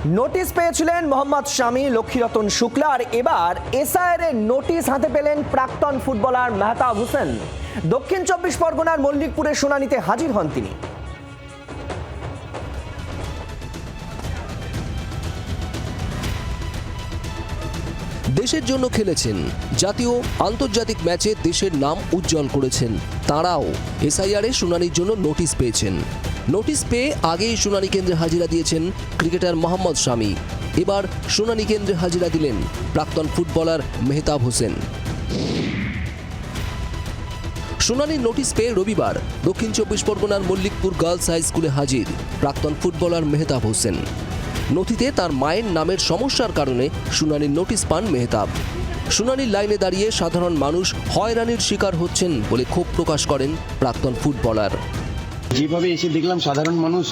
Notice পেয়েছিলেন মোহাম্মদ শামি, লক্ষ্মীরতন শুক্লা, আর এবার SIR এর নোটিশ হাতে পেলেন প্রাক্তন ফুটবলার মেহতাব হোসেন। দক্ষিণ 24 পরগনার মল্লিকপুরে শুনানিতে হাজির হন তিনি। দেশের জন্য খেলেছেন, জাতীয় আন্তর্জাতিক ম্যাচে দেশের নাম উজ্জ্বল করেছেন। তাঁরাও এসআইআর এর শুনানির জন্য নোটিশ পেয়েছেন। নোটিশ পেয়ে আগেই শুনানি কেন্দ্রে হাজিরা দিয়েছেন ক্রিকেটার মোহাম্মদ শামি। এবার শুনানি কেন্দ্রে হাজিরা দিলেন প্রাক্তন ফুটবলার মেহতাব হোসেন। শুনানির নোটিশ পেয়ে রবিবার দক্ষিণ 24 পরগনার মল্লিকপুর গার্লস হাই স্কুলে হাজির প্রাক্তন ফুটবলার মেহতাব হোসেন। নথিতে তার মায়ের নামের সমস্যার কারণে শুনানির নোটিশ পান মেহতাব। শুনানির লাইনে দাঁড়িয়ে সাধারণ মানুষ হয়রানির শিকার হচ্ছেন বলে ক্ষোভ প্রকাশ করেন প্রাক্তন ফুটবলার। যেভাবে এসে দেখলাম সাধারণ মানুষ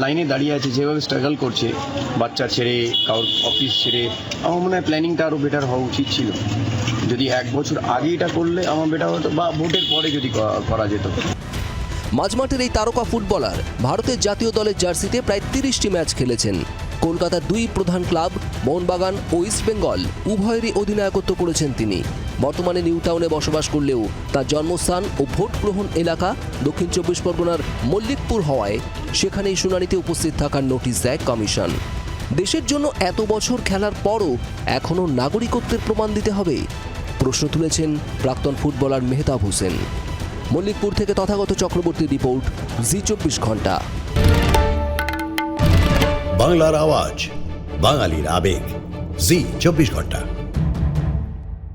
লাইনে দাঁড়িয়ে আছে, যেভাবে স্ট্রাগল করছে, বাচ্চা ছেড়ে, কারোর অফিস ছেড়ে, আমার মনে হয় প্ল্যানিংটা আরও বেটার হওয়া উচিত ছিল। যদি 1 বছর আগে এটা করলে আমার বেটার হতো, বা ভোটের পরে যদি করা যেত। মাঝমাঠের এই তারকা ফুটবলার ভারতের জাতীয় দলের জার্সিতে প্রায় 30টি ম্যাচ খেলেছেন। কলকাতার 2 প্রধান ক্লাব মোহনবাগান ও ইস্টবেঙ্গল উভয়েরই অধিনায়কত্ব করেছেন তিনি। বর্তমানে নিউ টাউনে বসবাস করলেও তার জন্মস্থান ও ভোট গ্রহণ এলাকা দক্ষিণ 24 পরগনার মল্লিকপুর হওয়ায় সেখানেই শুনানিতে উপস্থিত থাকার নোটিশ দেয় কমিশন। দেশের জন্য এত বছর খেলার পরও এখনও নাগরিকত্বের প্রমাণ দিতে হবে, প্রশ্ন তুলেছেন প্রাক্তন ফুটবলার মেহতাব হোসেন। মল্লিকপুর থেকে তথাগত চক্রবর্তী রিপোর্ট, জি 24 ঘন্টা। বাংলার আওয়াজ, বাঙালির আবেগ, জি 24 ঘন্টা।